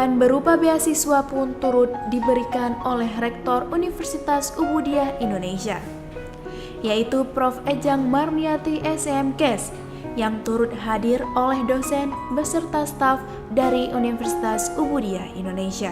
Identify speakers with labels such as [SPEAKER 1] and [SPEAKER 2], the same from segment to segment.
[SPEAKER 1] Bantuan berupa beasiswa pun turut diberikan oleh Rektor Universitas Ubudiyah Indonesia, yaitu Prof. Ejang Marmiati SMKes, yang turut hadir oleh dosen beserta staf dari Universitas Ubudiyah Indonesia.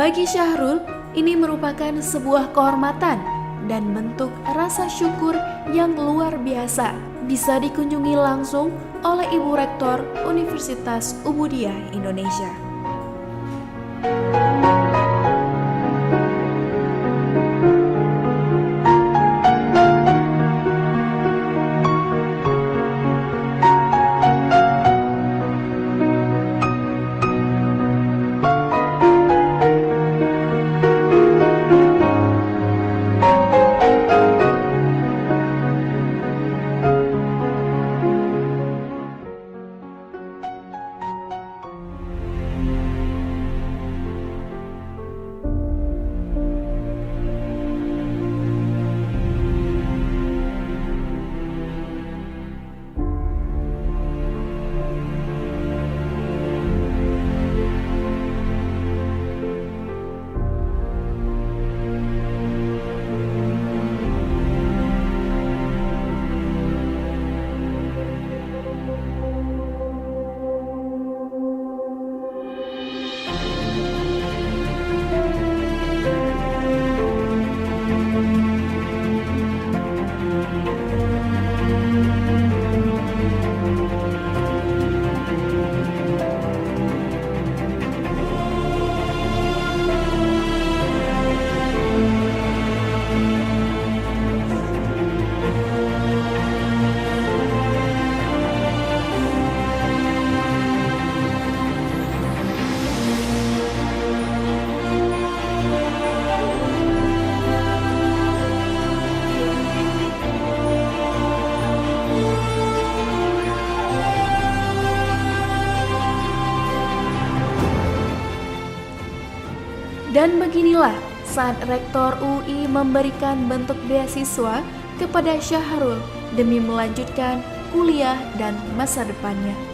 [SPEAKER 1] Bagi Syahrul, ini merupakan sebuah kehormatan dan bentuk rasa syukur yang luar biasa bisa dikunjungi langsung oleh Ibu Rektor Universitas Ubudiyah Indonesia. Dan beginilah saat Rektor UI memberikan bentuk beasiswa kepada Syahrul demi melanjutkan kuliah dan masa depannya.